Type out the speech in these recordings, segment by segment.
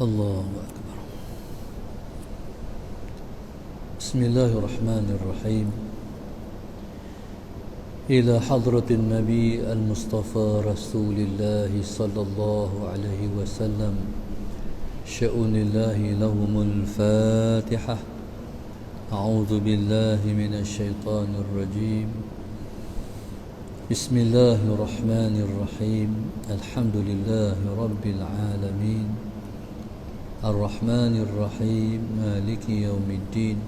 الله أكبر. بسم الله الرحمن الرحيم. إلى حضرة النبي المصطفى رسول الله صلى الله عليه وسلم شأن الله لهم الفاتحة. أعوذ بالله من الشيطان الرجيم. بسم الله الرحمن الرحيم. الحمد لله رب العالمين الرحمن الرحيم مالك يوم الدين.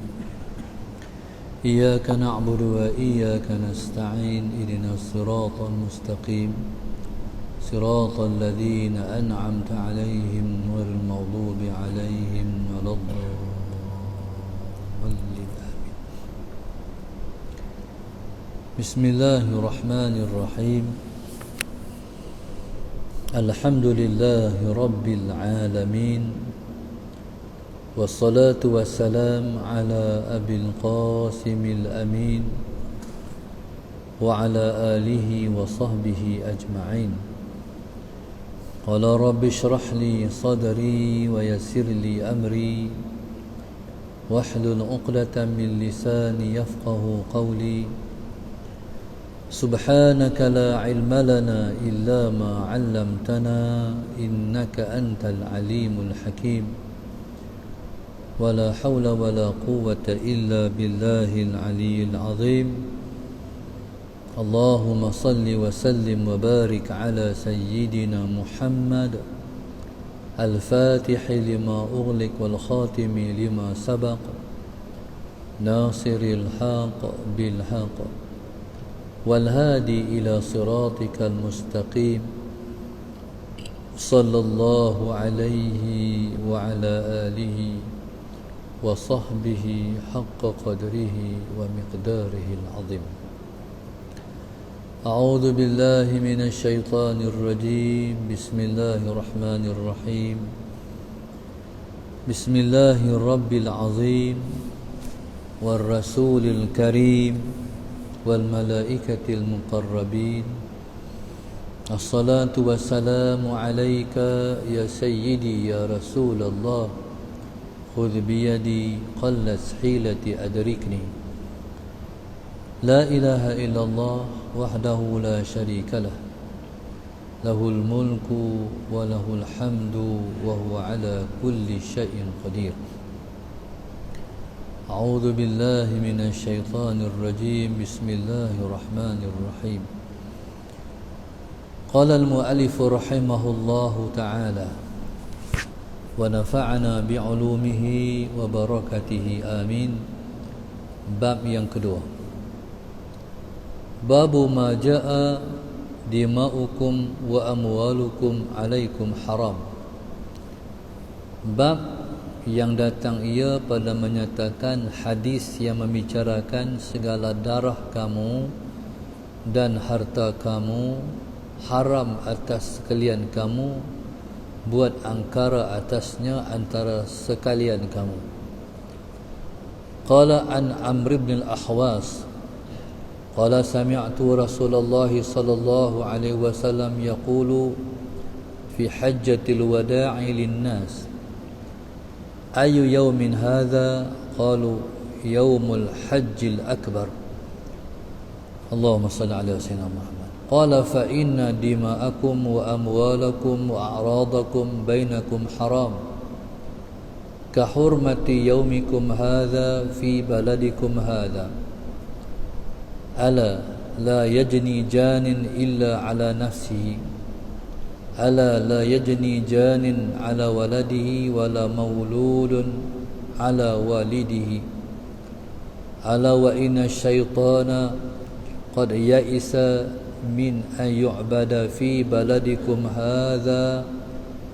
إياك نعبد وإياك نستعين. اهدنا الصراط المستقيم صراط الذين أنعمت عليهم غير المغضوب عليهم ولا الضالين. بسم الله الرحمن الرحيم. الحمد لله رب العالمين والصلاة والسلام على أبي القاسم الأمين وعلى آله وصحبه أجمعين. قال رب اشرح لي صدري ويسر لي أمري واحلل عقدة من لساني يفقه قولي. سبحانك لا علم لنا إلا ما علمتنا إنك أنت العليم الحكيم. ولا حول ولا قوة إلا بالله العلي العظيم. اللهم صل وسلم وبارك على سيدنا محمد الفاتح لما أغلق والخاتم لما سبق ناصر الحق بالحق والهادي إلى صراطك المستقيم صلى الله عليه وعلى آله وصحبه حق قدره ومقداره العظيم. أعوذ بالله من الشيطان الرجيم. بسم الله الرحمن الرحيم. بسم الله الرب العظيم والرسول الكريم والملائكة المقربين. الصلاة والسلام عليك يا سيدي يا رسول الله. خذ بيدي قلت حيلتي أدركني. لا إله إلا الله وحده لا شريك له. له الملك وله الحمد وهو على كل شيء قدير. أعوذ بالله من الشيطان الرجيم. بسم الله الرحمن الرحيم. قال المؤلف رحمه الله تعالى ونفعنا بعلومه وبركاته آمين. Bab yang kedua, babu ma jaa dima'ukum wa amwalukum alaikum haram. Bab yang datang ia pada menyatakan hadis yang membicarakan segala darah kamu dan harta kamu haram atas sekalian kamu, buat angkara atasnya antara sekalian kamu. Qala an Amr ibn al-Ahwas qala sami'tu Rasulullah sallallahu alaihi wasallam yaqulu fi hajjatil wada'i lin-nas ayu yawmin hadha qalu yawmul hajjil akbar. Allahumma salli ala sayyidina Muhammad. Qala fa inna dima'akum wa amwalakum wa a'radakum bainakum haram ka hurmati yawmikum hadha fi baladikum hadha. Ala la yajni janin illa ala nafsihi. Ala la yajni janin ala waladihi wala mauludun ala walidihi. Ala wa inna syaitana qad ya'isa min an yu'bada fi baladikum hadha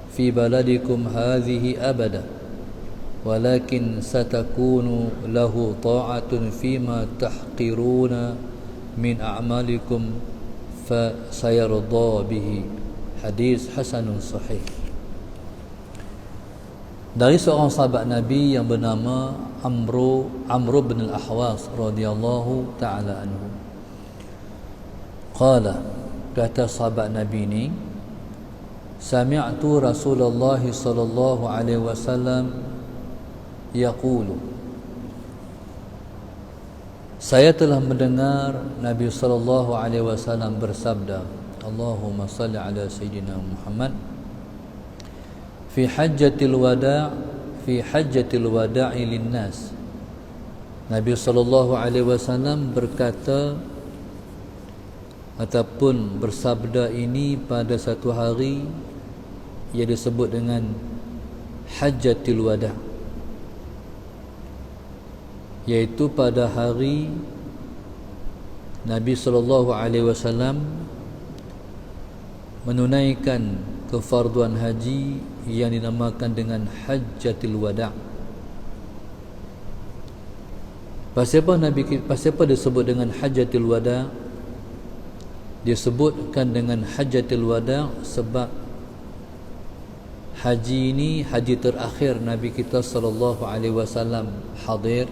fi baladikum hadhihi abada walakin satakunu lahu ta'atun fima tahqiruna min a'malikum fa sayarda bihi. Hadis hasanun sahih. Dari seorang sahabat Nabi yang bernama Amr bin al-Ahwas radhiyallahu ta'ala anhu. Qala, kata sahabat Nabi ni, sami'tu Rasulullah sallallahu alaihi wasallam yaqulu, saya telah mendengar Nabi sallallahu alaihi wasallam bersabda, Allahumma salli ala sayyidina Muhammad fi hajjatil wada'i linnas. Nabi sallallahu alaihi wasallam berkata ataupun bersabda ini pada satu hari yang disebut dengan Hajjatul Wada', iaitu pada hari Nabi sallallahu alaihi wasallam menunaikan kefarduan haji yang dinamakan dengan Hajjatul Wada'. Pasal apa disebut dengan Hajjatul Wada'? Disebutkan dengan Hajjatul Wada' sebab haji ini haji terakhir Nabi kita sallallahu alaihi wasallam hadir.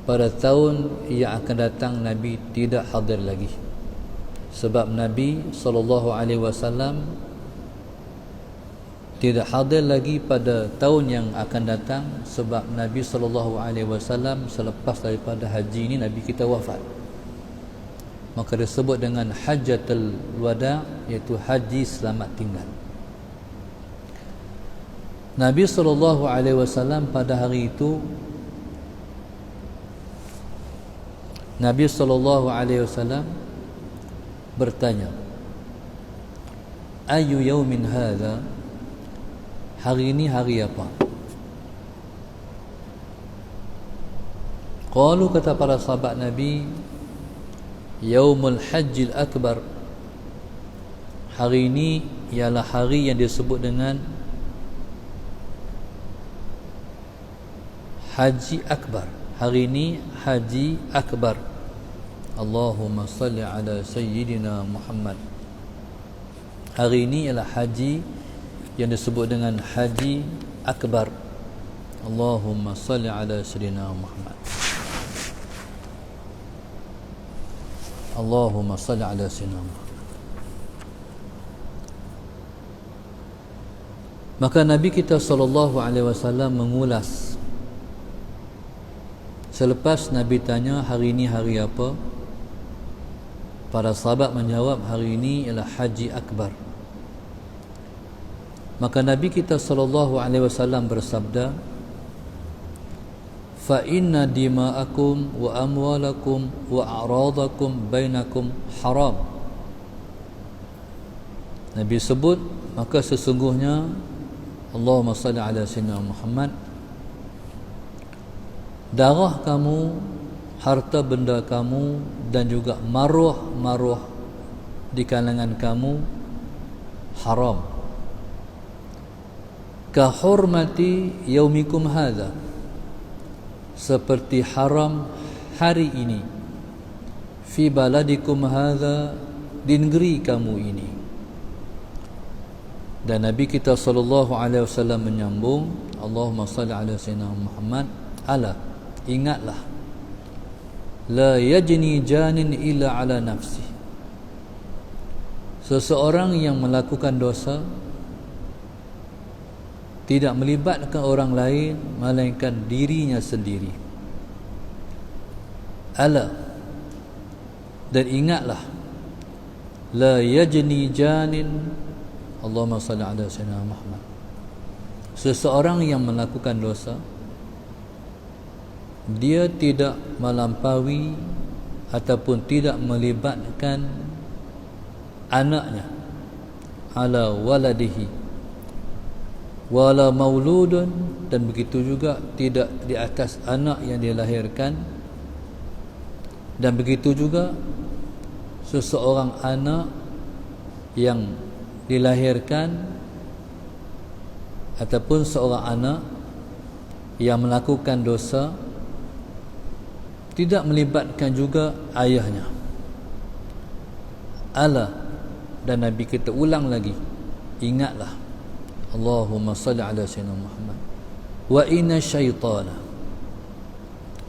Pada tahun yang akan datang Nabi tidak hadir lagi, sebab Nabi sallallahu alaihi wasallam tidak hadir lagi pada tahun yang akan datang, sebab Nabi sallallahu alaihi wasallam selepas daripada haji ini Nabi kita wafat. Maka disebut dengan Hajjatul Wada', iaitu haji selamat tinggal. Nabi sallallahu alaihi wasallam pada hari itu, Nabi sallallahu alaihi wasallam bertanya, ayu yaumin hadha, hari ini hari apa? Qalu, kata para sahabat Nabi, Yaumul Hajjil Akbar, hari ini ialah hari yang disebut dengan Haji Akbar. Hari ini Haji Akbar. Allahumma salli ala sayyidina Muhammad. Hari ini ialah haji yang disebut dengan Haji Akbar. Allahumma salli ala sayyidina Muhammad. Allahumma salli ala sayyidina Muhammad. Maka Nabi kita sallallahu alaihi wasallam mengulas. Selepas Nabi tanya hari ini hari apa, para sahabat menjawab hari ini ialah Haji Akbar. Maka Nabi kita sallallahu alaihi wasallam bersabda, fa inna dima'akum wa amwalakum wa a'radakum bainakum haram. Nabi sebut, maka sesungguhnya Allahumma salli ala sayyidina Muhammad, darah kamu, harta benda kamu, dan juga maruah di kalangan kamu haram. Ka hurmati yaumikum hadha, seperti haram hari ini, fi baladikum hadha, di negeri kamu ini. Dan Nabi kita sallallahu alaihi wasallam menyambung, Allahumma salli ala sayyidina Muhammad, ala, ingatlah, la yajni janin illa ala nafsi, seseorang yang melakukan dosa tidak melibatkan orang lain melainkan dirinya sendiri. Ala, dan ingatlah, la yajni janin, Allahumma salli ala sayyidina Muhammad, seseorang yang melakukan dosa dia tidak melampaui ataupun tidak melibatkan anaknya, ala waladihi wala mauludun, dan begitu juga tidak di atas anak yang dilahirkan, dan begitu juga seseorang anak yang dilahirkan ataupun seorang anak yang melakukan dosa tidak melibatkan juga ayahnya. Ala, dan Nabi kita ulang lagi, ingatlah, Allahumma salli ala sayyidina Muhammad, wa inna syaitana,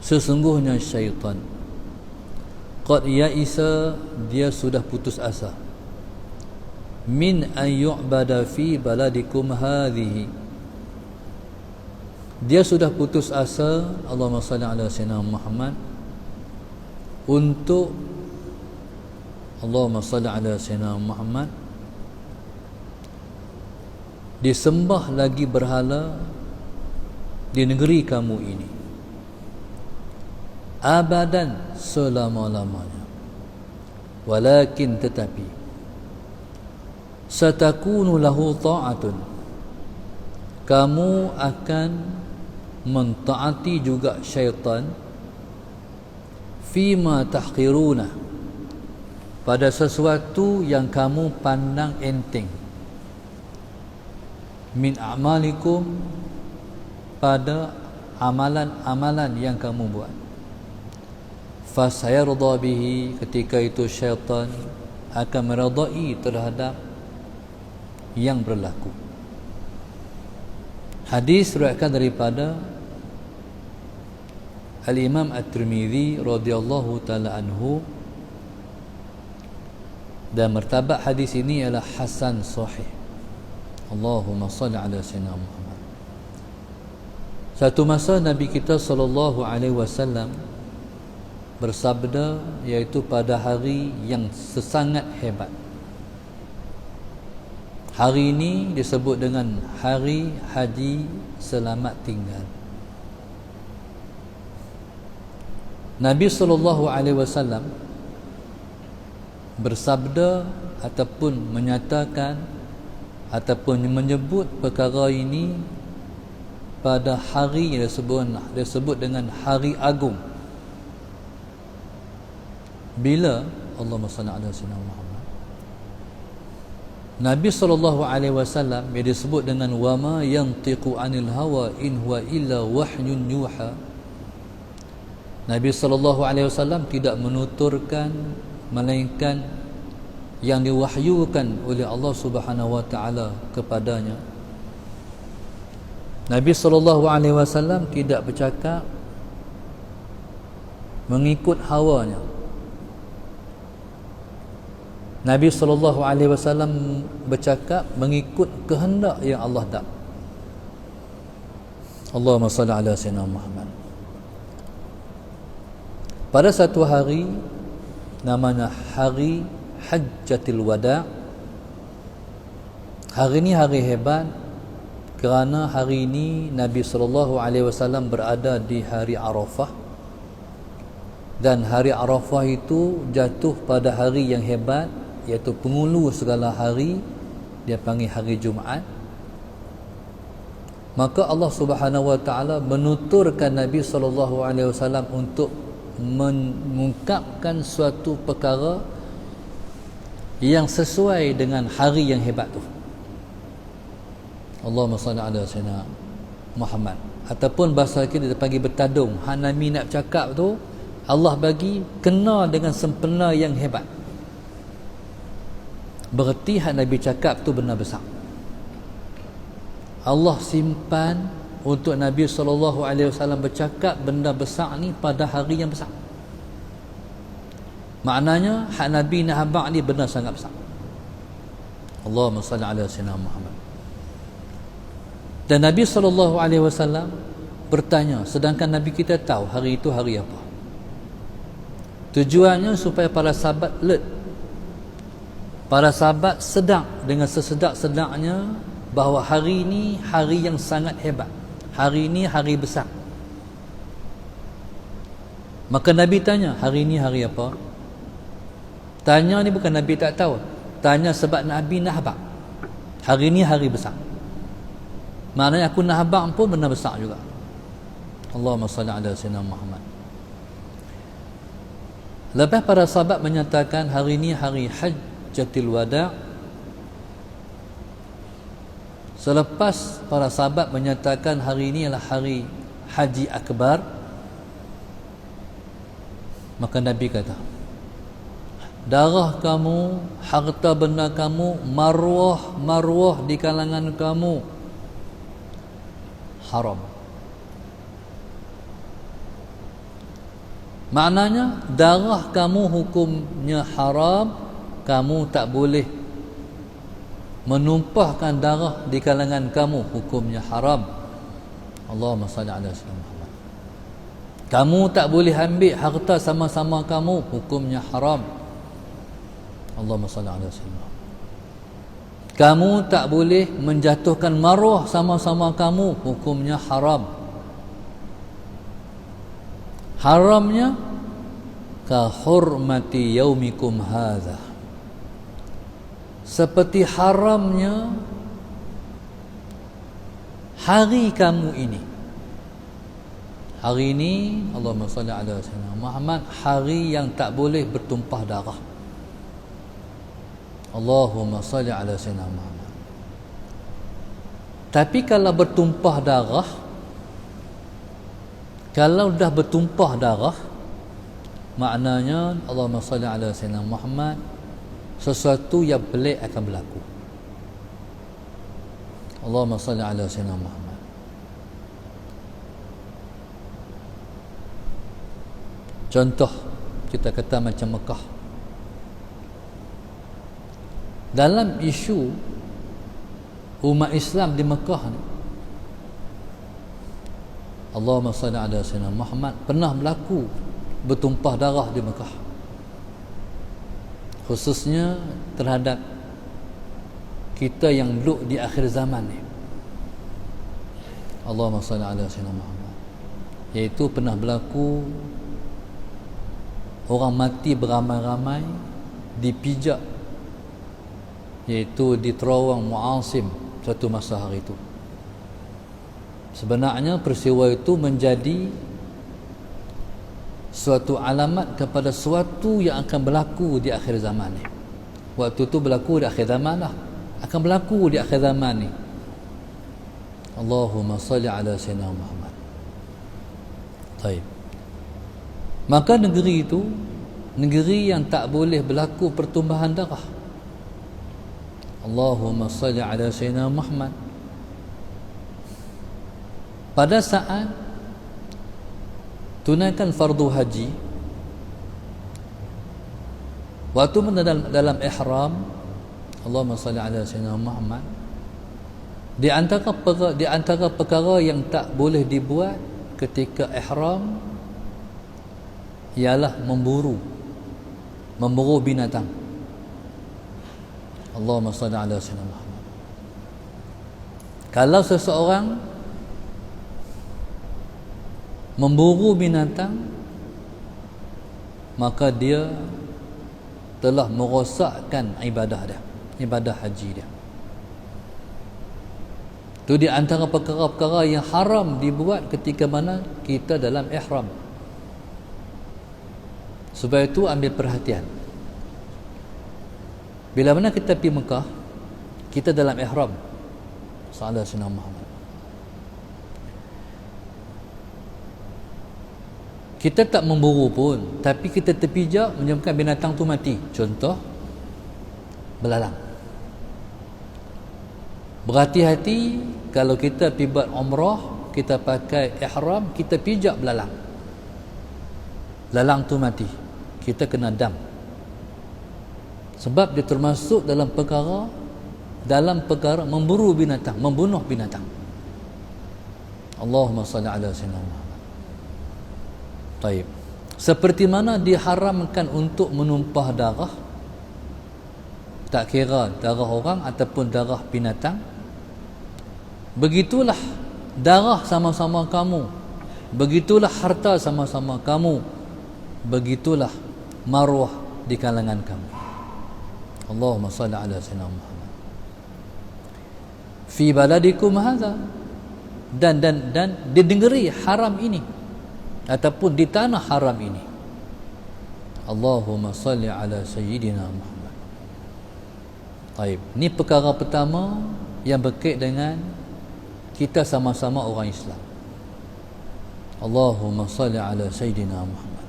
sesungguhnya syaitan, qad ya'isa, dia sudah putus asa, min an yu'bada fi baladikum hadhihi. Dia sudah putus asa, Allahumma salli ala sayyidina Muhammad, untuk Allahumma salli ala sayyidina Muhammad disembah lagi berhala di negeri kamu ini abadan, selama-lamanya. Walakin, tetapi, satakunu lahu ta'atun, kamu akan mentaati juga syaitan, fima tahqiruna, pada sesuatu yang kamu pandang enteng, min a'malikum, pada amalan-amalan yang kamu buat. Fasayarda bihi, ketika itu syaitan akan meredai terhadap yang berlaku. Hadis diriwayatkan daripada Al-Imam At-Tirmidzi radhiyallahu taala anhu, dan martabat hadis ini ialah hasan sahih. Allahumma salli ala sayyidina Muhammad. Satu masa Nabi kita sallallahu alaihi wasallam bersabda, iaitu pada hari yang sesangat hebat. Hari ini disebut dengan hari haji selamat tinggal. Nabi sallallahu alaihi wasallam bersabda ataupun menyatakan ataupun menyebut perkara ini pada hari yang disebut dengan hari agung. Bila? Allahumma salli ala sayyidina Muhammad. Nabi sallallahu alaihi wasallam yang disebut dengan wama yantiqu anil hawa in huwa illa wahyun yuha. Nabi sallallahu alaihi wasallam tidak menuturkan melainkan yang diwahyukan oleh Allah Subhanahu wa taala kepadanya. Nabi sallallahu alaihi wasallam tidak bercakap mengikut hawanya. Nabi sallallahu alaihi wasallam bercakap mengikut kehendak yang Allah dak. Allahumma salli ala sayyidina Muhammad. Pada satu hari namanya hari Hajjatul Wada'. Hari ini hari hebat kerana hari ini Nabi sallallahu alaihi wasallam berada di hari Arafah, dan hari Arafah itu jatuh pada hari yang hebat, iaitu penghulu segala hari, dia panggil hari Jumaat. Maka Allah Subhanahu wa taala menuturkan Nabi sallallahu alaihi wasallam untuk mengungkapkan suatu perkara yang sesuai dengan hari yang hebat tu. Allahumma salli ala sayyidina Muhammad. Ataupun bahasa kita panggil bertadung. Hak Nabi nak cakap tu Allah bagi kena dengan sempena yang hebat. Berarti hak Nabi cakap tu benar besar. Allah simpan untuk Nabi SAW bercakap benda besar ni pada hari yang besar. Maknanya hak Nabi nak habaq ni benar sangat besar. Allahumma salli ala sayyidina Muhammad. Dan Nabi SAW bertanya, sedangkan Nabi kita tahu hari itu hari apa. Tujuannya supaya para sahabat alert. Para sahabat sedang dengan sesedak-sedaknya bahawa hari ini hari yang sangat hebat. Hari ini hari besar. Maka Nabi tanya, hari ini hari apa? Tanya ni bukan Nabi tak tahu. Tanya sebab Nabi nak habaq. Hari ini hari besar. Maknanya aku nak habaq pun benar besar juga. Allahumma salli ala sayyidina Muhammad. Lepas para sahabat menyatakan hari ini hari Hajjatul Wada'. Selepas para sahabat menyatakan hari ini adalah hari Haji Akbar, maka Nabi kata, darah kamu, harta benda kamu, maruah di kalangan kamu haram. Maknanya darah kamu hukumnya haram, kamu tak boleh menumpahkan darah di kalangan kamu hukumnya haram. Allahumma salli ala sayyidina Muhammad. Kamu tak boleh ambil harta sama-sama kamu, hukumnya haram. Allahumma salli ala sayyidina Muhammad. Kamu tak boleh menjatuhkan maruah sama-sama kamu, hukumnya haram. Haramnya ka hurmati yaumikum hadza, seperti haramnya hari kamu ini. Hari ini, Allahumma salli ala sayyidina Muhammad, hari yang tak boleh bertumpah darah. Allahumma salli ala sayyidina Muhammad. Tapi kalau bertumpah darah, kalau dah bertumpah darah, maknanya Allahumma salli ala sayyidina Muhammad, sesuatu yang pelik akan berlaku. Allahumma salli ala sayyidina Muhammad. Contoh, kita kata macam Mekah. Dalam isu umat Islam di Mekah ni, Allahumma salli ala sayyidina Muhammad, pernah berlaku bertumpah darah di Mekah, khususnya terhadap kita yang duduk di akhir zaman ni. Allahumma salli ala sayyidina Muhammad. Iaitu pernah berlaku orang mati beramai-ramai dipijak, iaitu di terowong Mu'asim satu masa hari itu. Sebenarnya peristiwa itu menjadi suatu alamat kepada suatu yang akan berlaku di akhir zaman ni. Waktu itu berlaku di akhir zaman lah, akan berlaku di akhir zaman ni. Allahumma salli ala sayyidina Muhammad. Baik. Maka negeri itu negeri yang tak boleh berlaku pertumbuhan darah. Allahumma salli ala sayyidina Muhammad. Pada saat tunaikan fardu haji, waktu dalam ihram, Allahumma salli ala sayyidina Muhammad, di antara perkara yang tak boleh dibuat ketika ihram ialah memburu binatang. Allahumma salli ala sayyidina Muhammad. Kalau seseorang memburu binatang, maka dia telah merosakkan ibadah haji dia. Itu di antara perkara-perkara yang haram dibuat ketika mana kita dalam ihram. Sebab itu ambil perhatian. Bila mana kita pergi Mekah, kita dalam ihram. Sallallahu alaihi wasallam. Kita tak memburu pun, tapi kita terpijak menyebabkan binatang tu mati. Contoh, belalang. Berhati-hati kalau kita pergi buat umrah, kita pakai ihram, kita pijak belalang. Belalang tu mati, kita kena dam. Sebab dia termasuk dalam perkara memburu binatang, membunuh binatang. Allahumma salli ala sayyidina Muhammad. Baik. Seperti mana diharamkan untuk menumpah darah, tak kira darah orang ataupun darah binatang, begitulah darah sama-sama kamu, begitulah harta sama-sama kamu, begitulah maruah di kalangan kamu. Allahumma salli ala sayyidina Muhammad. Fi baladikum hadza, dan di negeri haram ini ataupun di tanah haram ini. Allahumma salli ala sayyidina Muhammad. Baik, ini perkara pertama yang berkait dengan kita sama-sama orang Islam. Allahumma salli ala sayyidina Muhammad.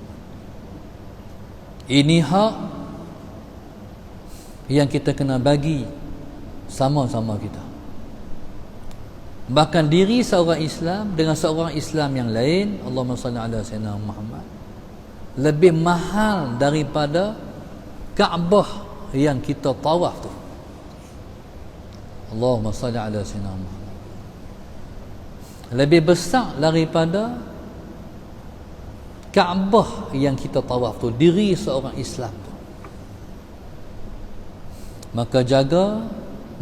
Ini hak yang kita kena bagi sama-sama kita. Bahkan diri seorang Islam dengan seorang Islam yang lain, Allahumma salli ala sayyidina Muhammad, lebih mahal daripada Kaabah yang kita tawaf tu. Allahumma salli ala sayyidina Muhammad. Lebih besar daripada Kaabah yang kita tawaf tu, diri seorang Islam tu. Maka jaga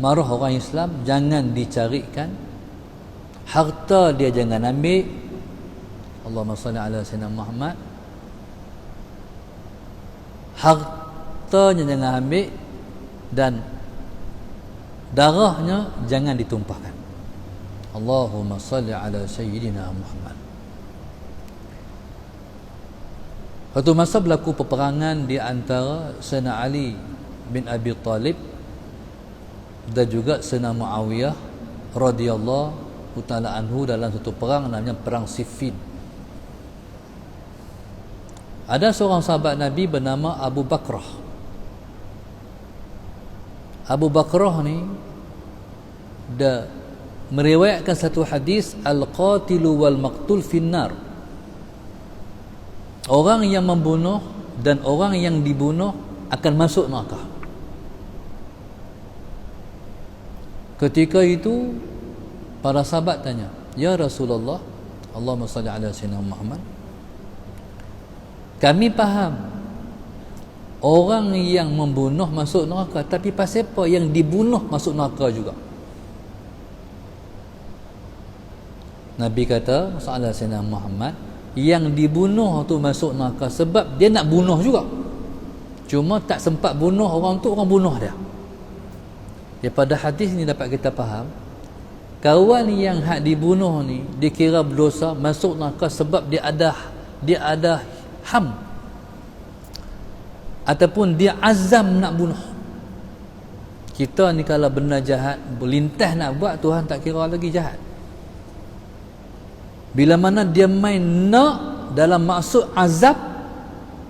maruah orang Islam, jangan dicarikan harta dia, jangan ambil. Allahumma salli ala sayyidina Muhammad. Hartanya jangan ambil, dan darahnya jangan ditumpahkan. Allahumma salli ala sayyidina Muhammad. Suatu masa berlaku peperangan di antara Sayyidina Ali bin Abi Talib dan juga Sayyidina Muawiyah radhiyallahu ta'ala anhu dalam satu perang namanya perang Siffin. Ada seorang sahabat Nabi bernama Abu Bakrah. Abu Bakrah ni dia meriwayatkan satu hadis, al-qatilu wal maqtul finnar. Orang yang membunuh dan orang yang dibunuh akan masuk neraka. Ketika itu para sahabat tanya, "Ya Rasulullah, Allahumma salli ala sayyidina Muhammad, kami faham orang yang membunuh masuk neraka, tapi pasal apa yang dibunuh masuk neraka juga?" Nabi kata, "Sallallahu alaihi wasallam Muhammad, yang dibunuh tu masuk neraka sebab dia nak bunuh juga, cuma tak sempat bunuh orang tu, orang bunuh dia." Daripada hadis ni dapat kita faham, kawan yang hak dibunuh ni dikira berdosa masuk neraka sebab dia ada ham ataupun dia azam nak bunuh. Kita ni kalau benda jahat berlintas nak buat, Tuhan tak kira lagi jahat. Bila mana dia main nak dalam maksud azab,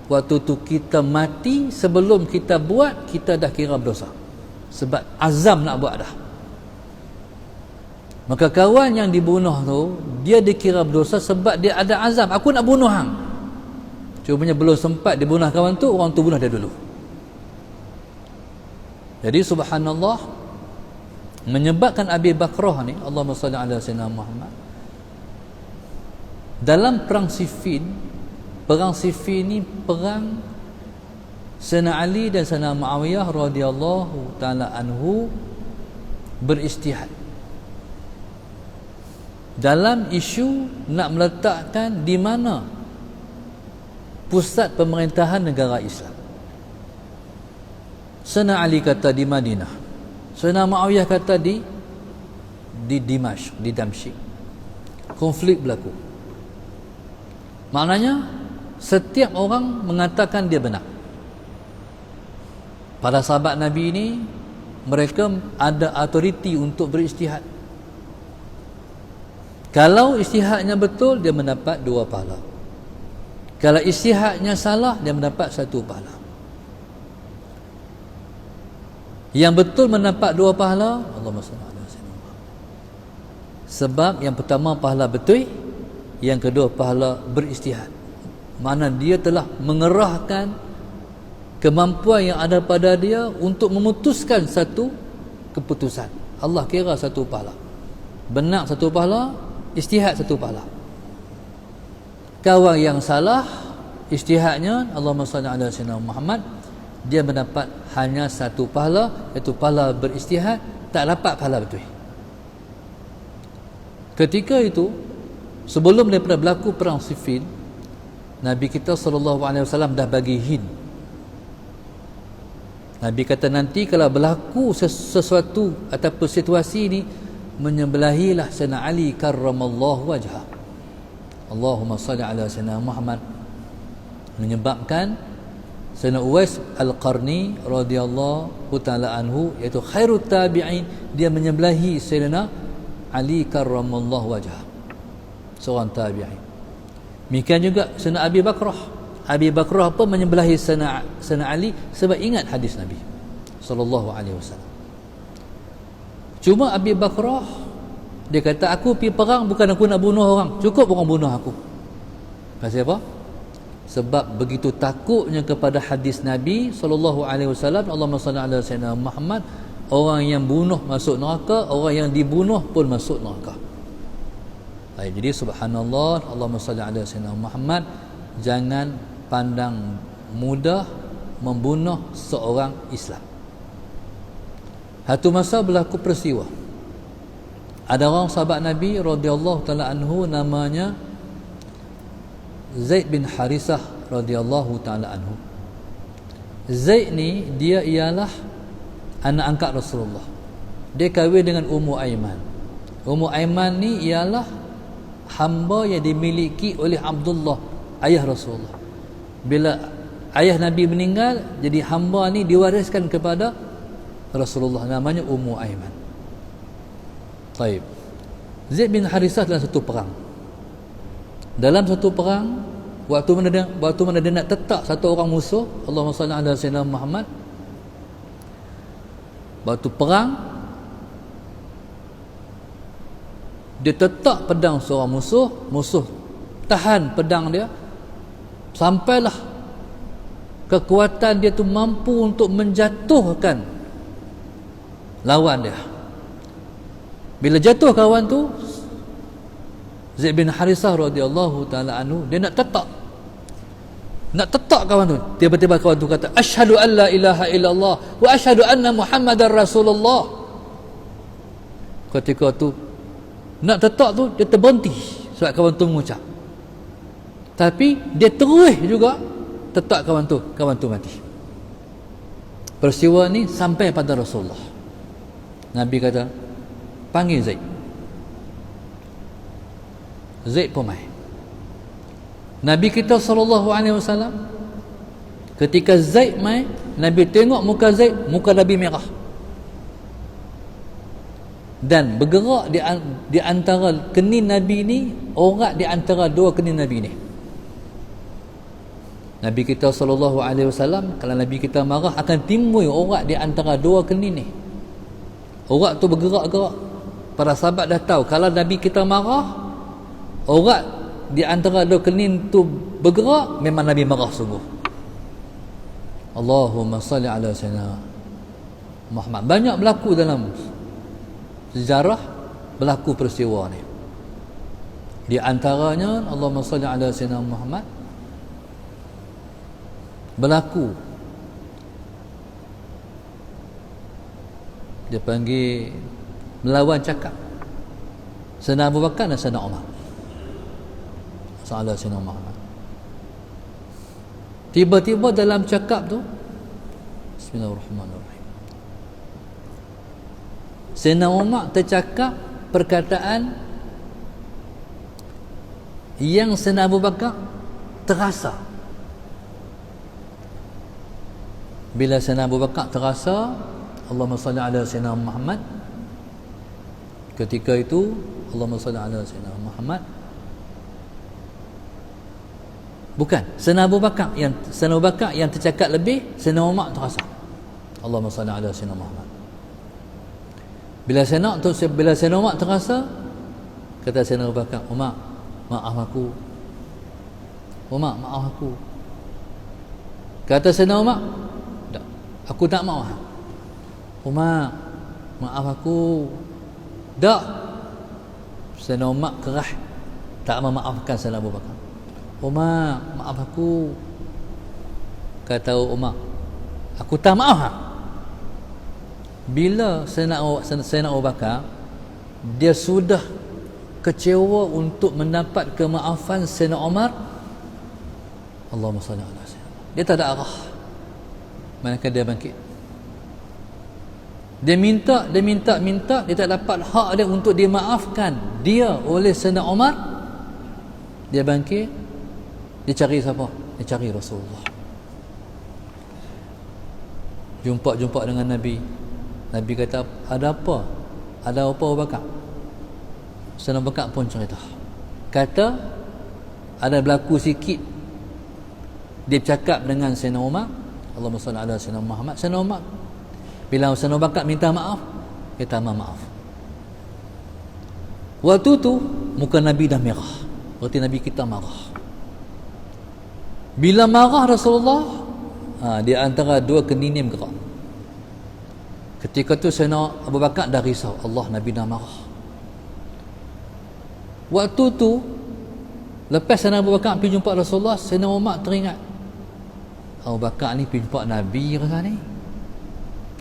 waktu tu kita mati sebelum kita buat, kita dah kira berdosa sebab azam nak buat dah. Maka kawan yang dibunuh tu, dia dikira berdosa sebab dia ada azam, aku nak bunuh hang, cumanya belum sempat dibunuh kawan tu, orang tu bunuh dia dulu. Jadi subhanallah, menyebabkan Abi Bakrah ni, Allahumma salli ala sayyidina Muhammad, dalam perang Siffin ni perang Sayyidina Ali dan Sayyidina Muawiyah radhiyallahu ta'ala anhu beristihad dalam isu nak meletakkan di mana pusat pemerintahan negara Islam. Sayyidina Ali kata di Madinah, Sayyidina Muawiyah kata di Dimashq, di Damsyik. Konflik berlaku. Maknanya setiap orang mengatakan dia benar. Para sahabat Nabi ini, mereka ada autoriti untuk beristihad. Kalau istihadnya betul, dia mendapat 2 pahala. Kalau istihadnya salah, dia mendapat 1 pahala. Yang betul mendapat 2 pahala, Allahumma salli ala sayyidina Muhammad. Sebab yang pertama pahala betul, yang kedua pahala beristihad. Mana dia telah mengerahkan kemampuan yang ada pada dia untuk memutuskan satu keputusan. Allah kira 1 pahala. Benar 1 pahala, istihad 1 pahala. Kawan yang salah istihadnya, Allahumma salli ala sayyidina Muhammad, dia mendapat hanya 1 pahala, iaitu pahala beristihad, tak dapat pahala betul. Ketika itu, sebelum daripada berlaku perang Siffin, Nabi kita SAW dah bagi hint. Nabi kata nanti kalau berlaku sesuatu ataupun situasi ini, menyembelahilah Sayyidina Ali karramallahu wajhah. Allahumma salli ala sayyidina Muhammad. Menyebabkan Sayyidina Uwais Al-Qarni radhiyallahu ta'ala anhu, iaitu khairut tabi'in, dia menyembelahi Sayyidina Ali karramallahu wajhah, seorang tabi'in. Demikian juga Sayyidina Abi Bakrah. Abi Bakrah apa menyembelahi Sayyidina Ali sebab ingat hadis Nabi sallallahu alaihi wasallam. Cuma Abi Bakrah dia kata, aku pergi perang bukan aku nak bunuh orang, cukup orang bunuh aku. Pasal apa? Sebab begitu takutnya kepada hadis Nabi sallallahu alaihi wasallam, Allahumma salli ala sayyidina Muhammad, orang yang bunuh masuk neraka, orang yang dibunuh pun masuk neraka. Baik, jadi subhanallah, Allahumma salli ala sayyidina Muhammad. Jangan pandang mudah membunuh seorang Islam. Satu masa berlaku peristiwa, ada orang sahabat Nabi radhiyallahu taala anhu, namanya Zaid bin Harisah radhiyallahu taala anhu. Zaid ni dia ialah anak angkat Rasulullah. Dia kahwin dengan Ummu Aiman. Ummu Aiman ni ialah hamba yang dimiliki oleh Abdullah, ayah Rasulullah. Bila ayah Nabi meninggal, jadi hamba ni diwariskan kepada Rasulullah, namanya Ummu Aiman. Baik. Zaid bin Harisah dalam satu perang. Dalam satu perang, waktu mana dia nak tetap satu orang musuh, Allahumma salli ala sayyidina Muhammad. Waktu perang, dia tetap pedang seorang musuh tahan pedang dia, sampailah kekuatan dia tu mampu untuk menjatuhkan lawan dia. Bila jatuh kawan tu, Zaid bin Harisah radhiyallahu taala anhu, dia nak tetap kawan tu. Tiba-tiba kawan tu kata, asyhadu an la ilaha illallah wa asyhadu anna Muhammadar Rasulullah. Ketika tu nak tetap tu, dia terberhenti sebab kawan tu mengucap. Tapi dia terus juga tetap kawan tu mati. Peristiwa ni sampai pada Rasulullah. Nabi kata, panggil Zaid. Zaid pun mai. Nabi kita SAW, ketika Zaid mai, Nabi tengok muka Zaid, muka Nabi merah, dan bergerak di antara kening Nabi ni, orat di antara dua kening Nabi ni. Nabi kita SAW, kalau Nabi kita marah, akan timbul orat di antara dua kening ni. Orat tu bergerak-gerak. Para sahabat dah tahu, kalau Nabi kita marah, orat di antara dua kening tu bergerak, memang Nabi marah sungguh. Allahumma salli ala sayyidina Muhammad. Banyak berlaku dalam sejarah, berlaku peristiwa ni. Di antaranya, Allahumma salli ala sayyidina Muhammad, berlaku dia panggil melawan cakap Sayyidina Abu Bakar dan Sayyidina Umar. Salah Sayyidina Muhammad. Tiba-tiba dalam cakap tu, bismillahirrahmanirrahim, Sayyidina Umar tercakap perkataan yang Sayyidina Abu Bakar terasa. Bila Sayyidina Abu Bakar terasa, Allahumma salli ala Sayyidina Muhammad, ketika itu Allahumma salli ala Sayyidina Muhammad, bukan Sayyidina Abu Bakar yang tercakap lebih, Sayyidina Umar terasa Allahumma salli ala Sayyidina Muhammad. Bila Sayyidina Umar terasa, kata Sayyidina Abu Bakar, Umar, maaf aku. Umar, maaf aku. Kata Sayyidina Umar, tak, aku tak maaf. Umar, maaf aku. Tak. Sayyidina Umar kerah, tak memaafkan Sayyidina Abu Bakar. Umar, maaf aku. Kata Umar, aku tak maaf. Bila Sayyidina Abu Bakar, dia sudah kecewa untuk mendapat kemaafan Sayyidina Umar, Allahumma salli ala sayyidina, dia tak ada arah. Manakala dia bangkit, dia minta, dia tak dapat hak dia untuk dimaafkan dia oleh Sayyidina Umar. Dia bangkit, dia cari siapa? Dia cari Rasulullah. Jumpa dengan Nabi. Nabi kata, ada apa? Ada apa Abu Bakar? Sayyidina Abu Bakar pun cerita. Kata, ada berlaku sikit. Dia bercakap dengan Sayyidina Umar, Allahumma salli ala Sayyidina Muhammad. Sayyidina Umar, bila Sayyidina Abu Bakar minta maaf, dia tak maaf. Waktu tu muka Nabi dah merah. Berarti Nabi kita marah. Bila marah Rasulullah, di antara dua kening bergerak. Ketika tu Sayyidina Abu Bakar dah risau, Allah, Nabi dah marah. Waktu tu lepas Sayyidina Abu Bakar pergi jumpa Rasulullah, Sayyidina Umar teringat, Abu Bakar ni pergi jumpa Nabi rasa ni.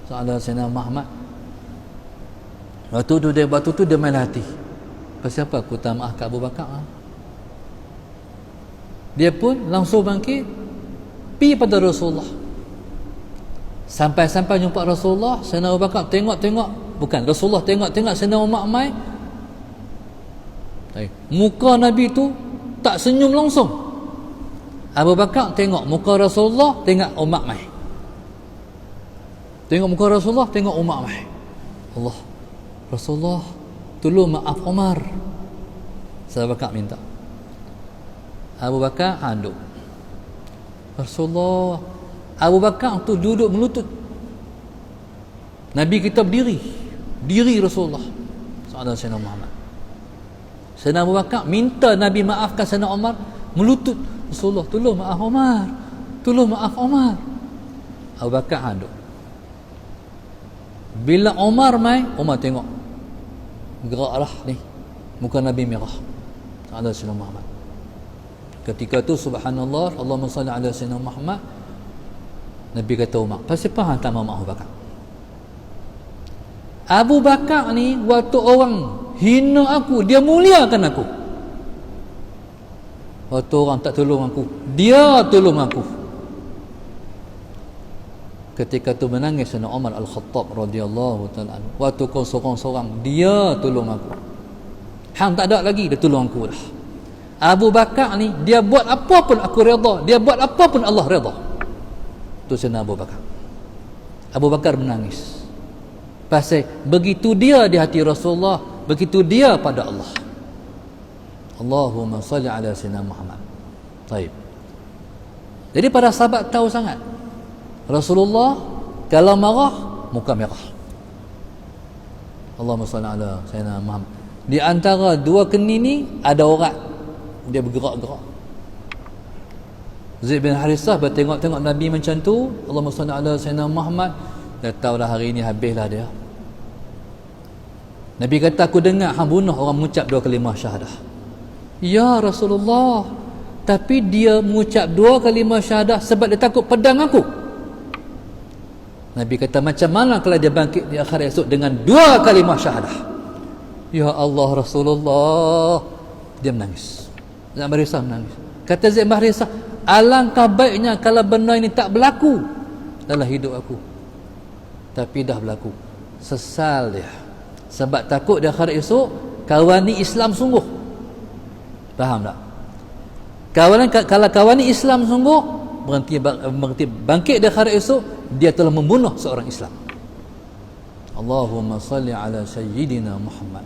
Soalan Sayyidina Muhammad. Waktu tu dia main hati. Pasal apa aku tak maaf kat Abu Bakar? Dia pun langsung bangkit pergi pada Rasulullah. Sampai jumpa Rasulullah, Sayyidina Abu Bakar tengok-tengok, bukan Rasulullah tengok-tengok Sayyidina Umar mai. Muka Nabi tu tak senyum langsung. Abu Bakar tengok muka Rasulullah, tengok Umar mai. Tengok muka Rasulullah, tengok Umar mai. Allah, Rasulullah, tolong maaf Umar. Abu Bakar minta. Abu Bakar handuk. Rasulullah, Abu Bakar tu duduk melutut. Nabi kita berdiri. Diri Rasulullah sallallahu alaihi wasallam. Sayyidina Abu Bakar minta Nabi maafkan Sayyidina Umar, melutut. Rasulullah, tolong maaf Umar. Tolong maaf Umar. Abu Bakar handuk. Bila Umar mai, Umar tengok. Geraklah ni. Muka Nabi merah. Sallallahu alaihi wasallam. Ketika tu subhanallah, Allahumma salli ala sayyidina Muhammad. Nabi kata Umar, pasal apa hang tak mau Abu Bakar? Abu Bakar ni waktu orang hina aku, dia muliakan aku. Waktu orang tak tolong aku, dia tolong aku. Ketika tu menangis Sayyidina Umar Al-Khattab radhiyallahu ta'ala anhu. Waktu kau sorang-sorang, dia tolong aku. Hang tak ada lagi, dia tolong aku dah. Abu Bakar ni, dia buat apa pun aku redha, dia buat apa pun Allah redha. Tu Sayyidina Abu Bakar. Abu Bakar menangis. Pasal begitu dia di hati Rasulullah, begitu dia pada Allah. Allahumma salli ala sayyidina Muhammad. Baik. Jadi para sahabat tahu sangat Rasulullah kalau marah muka merah. Allahumma salli ala sayyidina Muhammad. Di antara dua kening ni ada orang dia bergerak-gerak. Zaid bin Harithah bertengok-tengok Nabi macam tu, Allahumma salli ala sayyidina Muhammad, dah tahu dah hari ni habislah dia. Nabi kata, aku dengar hang bunuh orang mengucap dua kalimah syahadah. Ya Rasulullah, tapi dia mengucap dua kalimah syahadah sebab dia takut pedang aku. Nabi kata, macam mana kalau dia bangkit di akhirat esok dengan dua kalimah syahadah? Ya Allah Rasulullah. Dia menangis. Zaid bin Harithah menangis. Kata Zaid bin Harithah, alangkah baiknya kalau benda ini tak berlaku dalam hidup aku. Tapi dah berlaku. Sesal dia. Sebab takut di akhirat esok kawan ni Islam sungguh. Faham tak? Kalau kawan ni Islam sungguh, berhenti bangkit di akhirat esok, dia telah membunuh seorang Islam. Allahumma salli ala sayyidina Muhammad.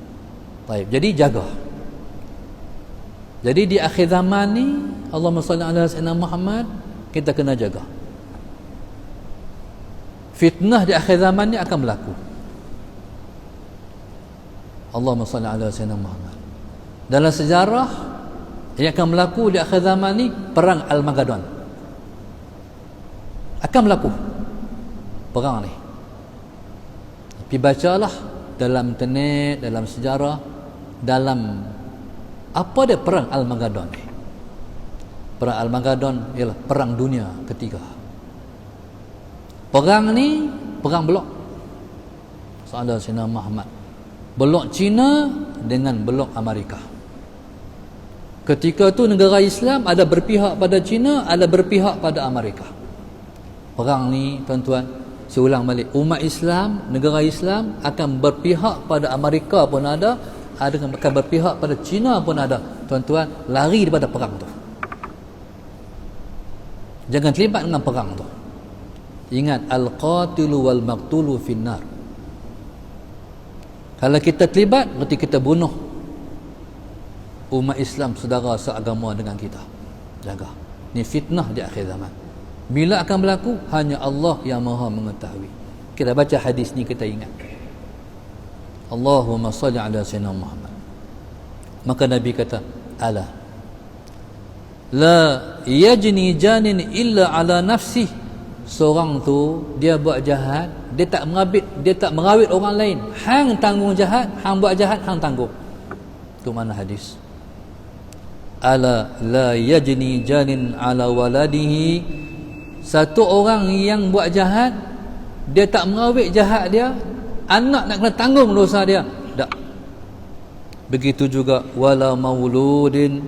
Baik, jadi jaga. Jadi di akhir zaman ni, Allahumma salli ala sayyidina Muhammad, kita kena jaga. Fitnah di akhir zaman ni akan berlaku. Allahumma salli ala sayyidina Muhammad. Dalam sejarah yang akan berlaku di akhir zaman ni, perang Al-Maghaddon akan berlaku. Perang ni, tapi bacalah dalam internet, dalam sejarah, dalam apa dia perang Al-Maghaddon ni. Perang Al-Maghaddon ialah perang dunia ketiga. Perang ni perang blok. Soalan Sayyidina Muhammad, blok Cina dengan blok Amerika. Ketika tu negara Islam ada berpihak pada Cina, ada berpihak pada Amerika. Perang ni tuan-tuan, saya ulang balik, umat Islam, negara Islam akan berpihak pada Amerika pun ada akan berpihak pada Cina pun ada. Tuan-tuan, lari daripada perang tu. Jangan terlibat dengan perang tu. Ingat, al-qatilu wal maqtulu finnar. Kalau kita terlibat, berarti kita bunuh umat Islam, saudara seagama dengan kita. Jaga. Ni fitnah di akhir zaman. Bila akan berlaku, hanya Allah yang maha mengetahui. Kita baca hadis ni, kita ingat. Allahumma salli ala sayyidina Muhammad. Maka Nabi kata, ala la yajni janin illa ala nafsih seorang tu dia buat jahat, dia tak merawit orang lain, hang tanggung jahat, hang buat jahat, hang tanggung. Tu mana hadis. Ala la yajni janin ala waladihi. Satu orang yang buat jahat, dia tak merawit jahat dia, anak nak kena tanggung dosa dia. Tak. Begitu juga wala mauludun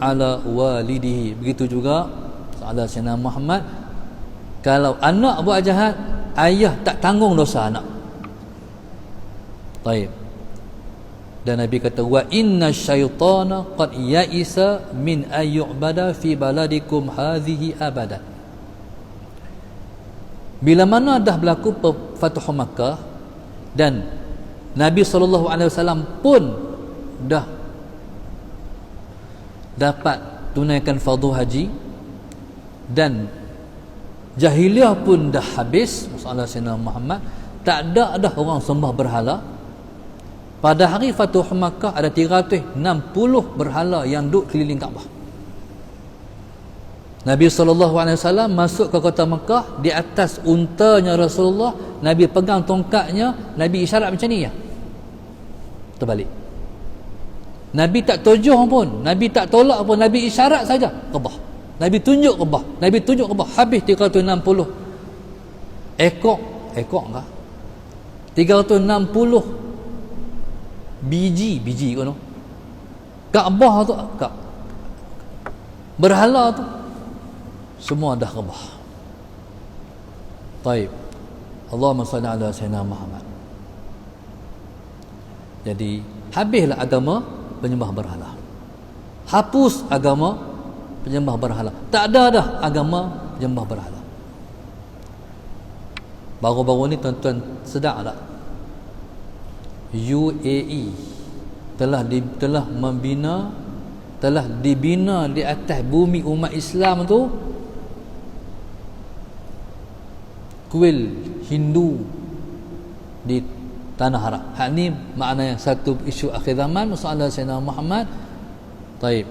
ala walidihi. Begitu juga ala Sayyidina Muhammad, kalau anak buat jahat, ayah tak tanggung dosa anak. Baik. Dan Nabi kata wa inna syaitana qad ya'isa min ayyubada fi baladikum hadhihi abada. Bila mana dah berlaku Fathu Makkah dan Nabi SAW pun dah dapat tunaikan fardu haji dan jahiliah pun dah habis, masalah Sayyidina Muhammad, tak ada dah orang sembah berhala. Pada hari Fathu Makkah ada 360 berhala yang duduk keliling Kaabah. Nabi SAW masuk ke kota Makkah di atas untanya Rasulullah. Nabi pegang tongkatnya, Nabi isyarat macam ni ya. Terbalik. Nabi tak tujuh pun, Nabi tak tolak pun, Nabi isyarat saja Kaabah. Nabi tunjuk Kaabah. Habis 360 ekor enggak? 360 biji kan, Kaabah tu, berhala tu semua dah Kaabah. Baik. Allahumma salli ala Sayyidina Muhammad. Jadi habislah agama penyembah berhala. Hapus agama penyembah berhala. Tak ada dah agama penyembah berhala. Baru-baru ni tuan-tuan sedar tak? UAE telah dibina di atas bumi umat Islam tu kuil Hindu di tanah Arab. Hak ni maknanya satu isu akhir zaman, masalah Sayyidina Muhammad. Taib.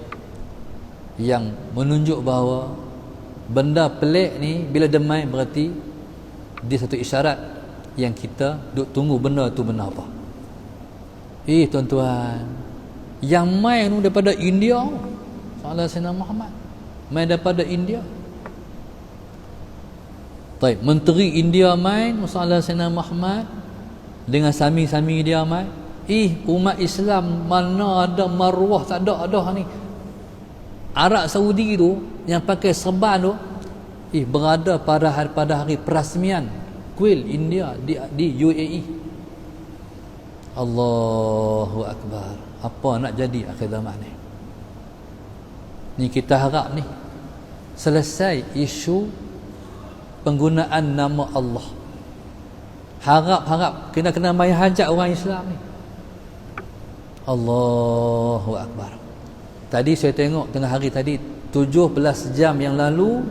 Yang menunjuk bahawa benda pelik ni bila demai berarti dia satu isyarat yang kita duk tunggu benda tu benda apa. Tuan-tuan, yang main tu daripada India, masalah Sayyidina Muhammad, main daripada India. Taib. Menteri India main, masalah Sayyidina Muhammad, dengan sami-sami dia main. Umat Islam mana ada maruah, tak ada ni. Arab Saudi tu yang pakai serban tu berada pada hari perasmian kuil India di UAE. Allahu Akbar. Apa nak jadi akhir zaman ni kita harap ni selesai isu penggunaan nama Allah. Harap kena mai hajat orang Islam ni. Allahu Akbar. Tadi saya tengok tengah hari tadi 17 jam yang lalu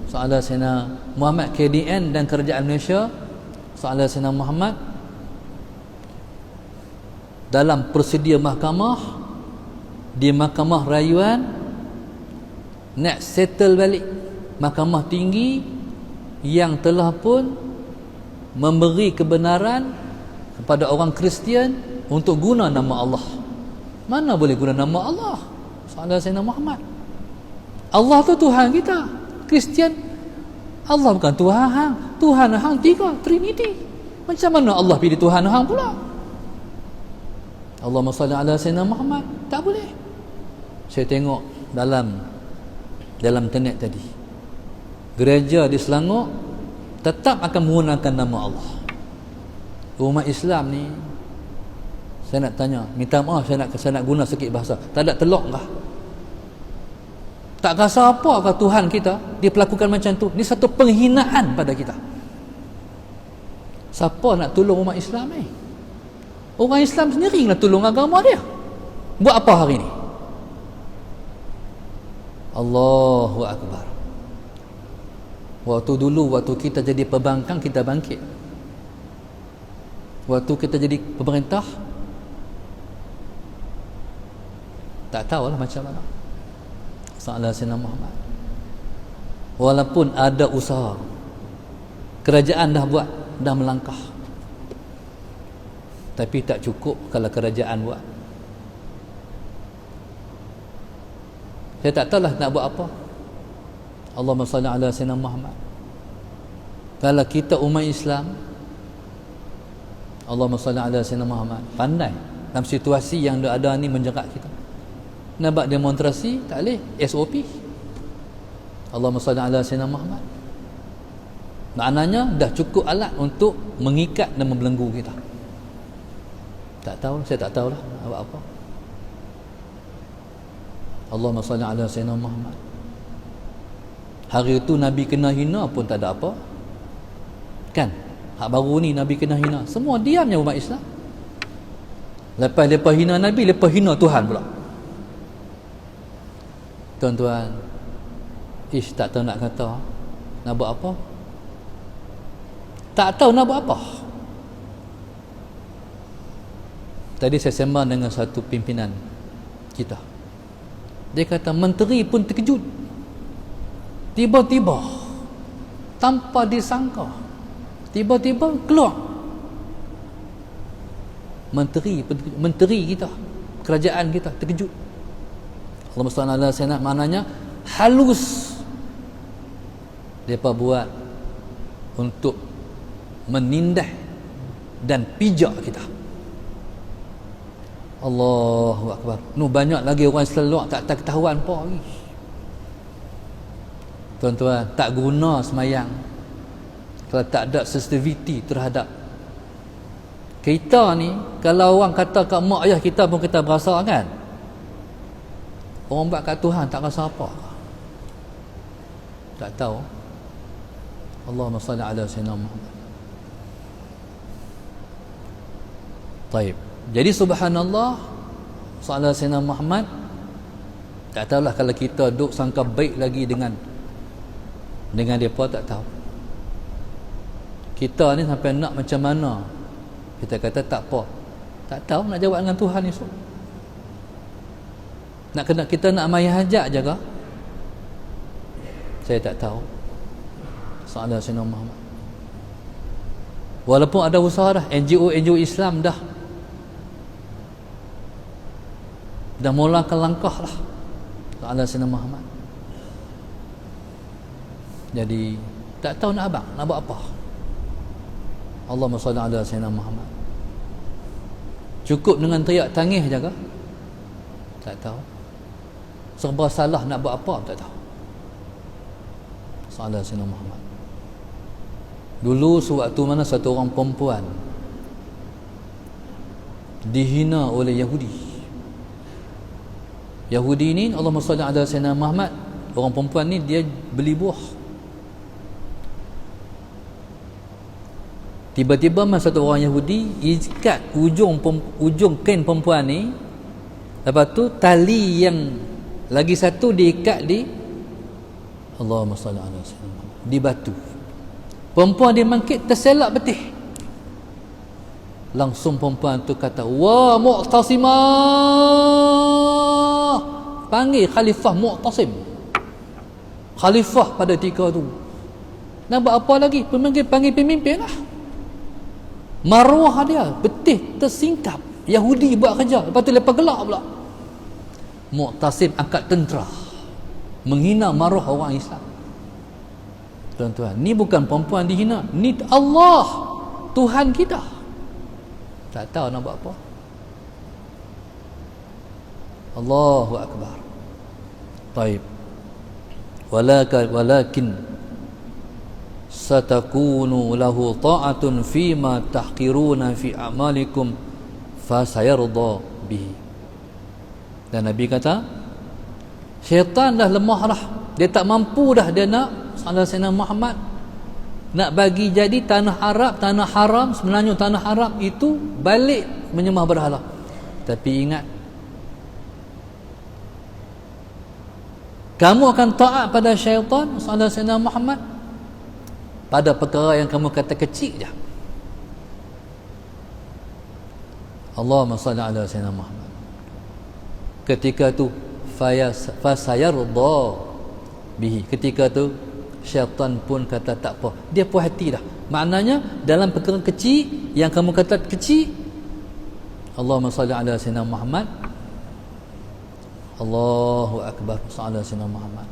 soalan Sayyidina Muhammad, KDN dan Kerajaan Malaysia, soalan Sayyidina Muhammad dalam prosedur mahkamah, di mahkamah rayuan nak settle balik mahkamah tinggi yang telah pun memberi kebenaran kepada orang Kristian untuk guna nama Allah. Mana boleh guna nama Allah? Soalan Sayyidina Muhammad. Allah tu Tuhan kita. Kristian, Allah bukan Tuhan hang. Tuhan hang tiga, Trinity. Macam mana Allah pilih Tuhan hang pula? Allahumma salli ala Sayyidina Muhammad. Tak boleh. Saya tengok dalam internet tadi, gereja di Selangor tetap akan menggunakan nama Allah. Umat Islam ni, saya nak tanya, minta maaf saya nak guna sikit bahasa, tak ada telok kah? Tak rasa apa kah Tuhan kita diperlakukan macam tu? Ni satu penghinaan pada kita. Siapa nak tolong umat Islam ni? Orang Islam sendiri nak tolong agama dia. Buat apa hari ni? Allahu Akbar. Waktu kita jadi pembangkang, kita bangkit. Waktu kita jadi pemerintah, tak tahulah macam mana. Salah Sayyidina Muhammad. walaupun ada usaha, kerajaan dah buat, dah melangkah, tapi tak cukup kalau kerajaan buat. Saya tak tahulah nak buat apa. Allahumma salli ala sayyidina Muhammad. Kalau kita umat Islam, Allahumma salli ala sayyidina Muhammad, pandai dalam situasi yang ada ni menjerat kita. Nak buat demonstrasi tak boleh, SOP. Allahumma salli ala sayyidina Muhammad. Maknanya dah cukup alat untuk mengikat dan membelenggu kita. Tak tahu, saya tak tahulah nak buat apa. Allahumma salli ala sayyidina Muhammad. Hari itu Nabi kena hina pun tak ada apa. Kan? Hak baru ni Nabi kena hina. Semua diamnya umat Islam. Lepas hina Nabi, lepas hina Tuhan pula. Tuan-tuan, tak tahu nak kata nak buat apa. Tak tahu nak buat apa. Tadi saya sembang dengan satu pimpinan kita. Dia kata menteri pun terkejut. Tiba-tiba, tanpa disangka, tiba-tiba keluar menteri kita, kerajaan kita terkejut. Allahumma salli ala sayyidina, maknanya halus depa buat untuk menindas dan pijak kita. Allahu akbar. Banyak lagi orang Islam tak ketahuan apa lagi. Tuan-tuan, tak guna semayang kalau tak ada sensitivity terhadap kita ni. Kalau orang kata kat mak ayah kita pun kita berasa kan. Orang buat kat Tuhan tak rasa apa. Tak tahu. Allahumma salli ala sayyidina Muhammad. Taib. Jadi subhanallah, sallallahu alaihi wasallam Muhammad. Tak tahulah kalau kita duk sangka baik lagi dengan mereka, tak tahu. Kita ni sampai nak macam mana, kita kata tak apa. Tak tahu nak jawab dengan Tuhan esok. Nak kena kita nak mai hajat je ke? Saya tak tahu. Sallallahu alaihi wasallam Muhammad. Walaupun ada usaha dah, NGO Islam dah mulakan langkah lah. Sallallahu alaihi wasallam Muhammad. Jadi tak tahu nak buat apa. Allahumma salli ala sayyidina Muhammad. Cukup dengan teriak tangis je ke? Tak tahu. Serba salah nak buat apa tak tahu. Sallallahu alaihi wasallam Muhammad. Dulu sewaktu mana satu orang perempuan dihina oleh Yahudi. Yahudi ni, Allahumma salli ala sayyidina Muhammad, orang perempuan ni dia beli buah. Tiba-tiba masa satu orang Yahudi ikat ujung kain perempuan ni, lepas tu tali yang lagi satu diikat di Allahumma salli ala sayyidina, di batu. Perempuan dia bangkit terselak betih. Langsung perempuan tu kata, "Wa Mu'tasimah." Panggil Khalifah Mu'tasim. Khalifah pada ketika tu. Nak buat apa lagi? Panggil pemimpin lah. Maruah dia betih tersingkap. Yahudi buat kerja, lepas tu lepas gelak pula. Mu'tasim angkat tentera menghina maruah orang Islam. Tuan-tuan, ni bukan perempuan dihina, ni Allah, Tuhan kita. Tak tahu nak buat apa. Allahu akbar. Taib. Walakin satakunu lahu ta'atun fima tahqiruna fi a'malikum fasayarda bihi. Dan Nabi kata, syaitan dah lemah dah, dia tak mampu dah, dia nak Sayyidina Muhammad nak bagi jadi tanah Arab, tanah haram. Sebenarnya tanah Arab itu balik menyembah berhala. Tapi ingat, kamu akan taat pada syaitan Sayyidina Muhammad pada perkara yang kamu kata kecil je. Allahumma salli ala sayyidina Muhammad. Ketika tu fasayarda bihi. Ketika tu syaitan pun kata tak apa, dia puas hati dah. Maknanya dalam perkara kecil yang kamu kata kecil, Allahumma salli ala sayyidina Muhammad, Allahu akbar, salli ala sayyidina Muhammad.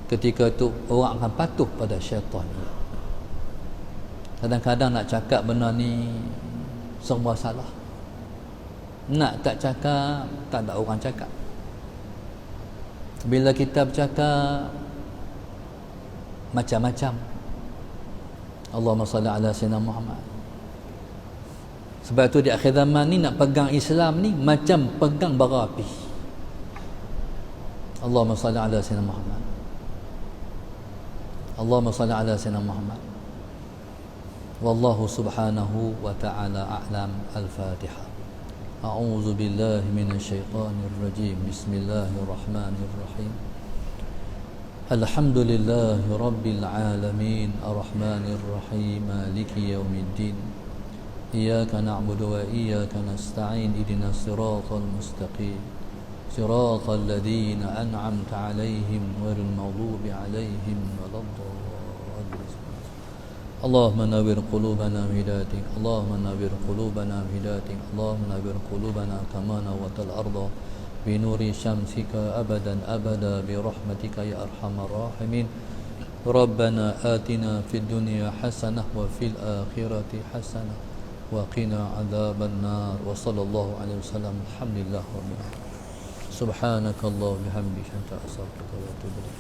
Ketika itu orang akan patuh pada syaitan. Kadang-kadang nak cakap benda ni semua salah. Nak tak cakap, tak ada orang cakap. Bila kita bercakap macam-macam, Allahumma salli ala sayyidina Muhammad. Sebab tu di akhir zaman ni nak pegang Islam ni macam pegang bara api. Allahumma salli ala sayyidina Muhammad, Allahumma salli ala sayyidina Muhammad. Wallahu subhanahu wa ta'ala a'lam. Al-Fatihah. A'udzu billahi minasy syaithanir rajim. Bismillahirrahmanir rahim. Alhamdulillahi rabbil alamin, arrahmanir rahim, maliki yaumiddin. Iyyaka na'budu wa iyyaka nasta'in. Ihdinas siratal mustaqim. Siratal ladzina an'amta 'alaihim ghairil maghdubi 'alaihim waladdallin. Allahumma nawwir qulubana bihidayati, Allahumma nawwir qulubana bihidayati, Allahumma nawwir qulubana kama nawwartal arda bi nuri syamsika abadan abada bi rahmatika ya arhamar rahimin. Rabbana atina fid dunya hasanah wa fil akhirati hasanah wa qina adzaban nar. Wa sallallahu alaihi wasallam. Alhamdulillah rabbil alamin. Subhanakallahumma bihamdika, anta astaghfiruka wa atubu ilaik.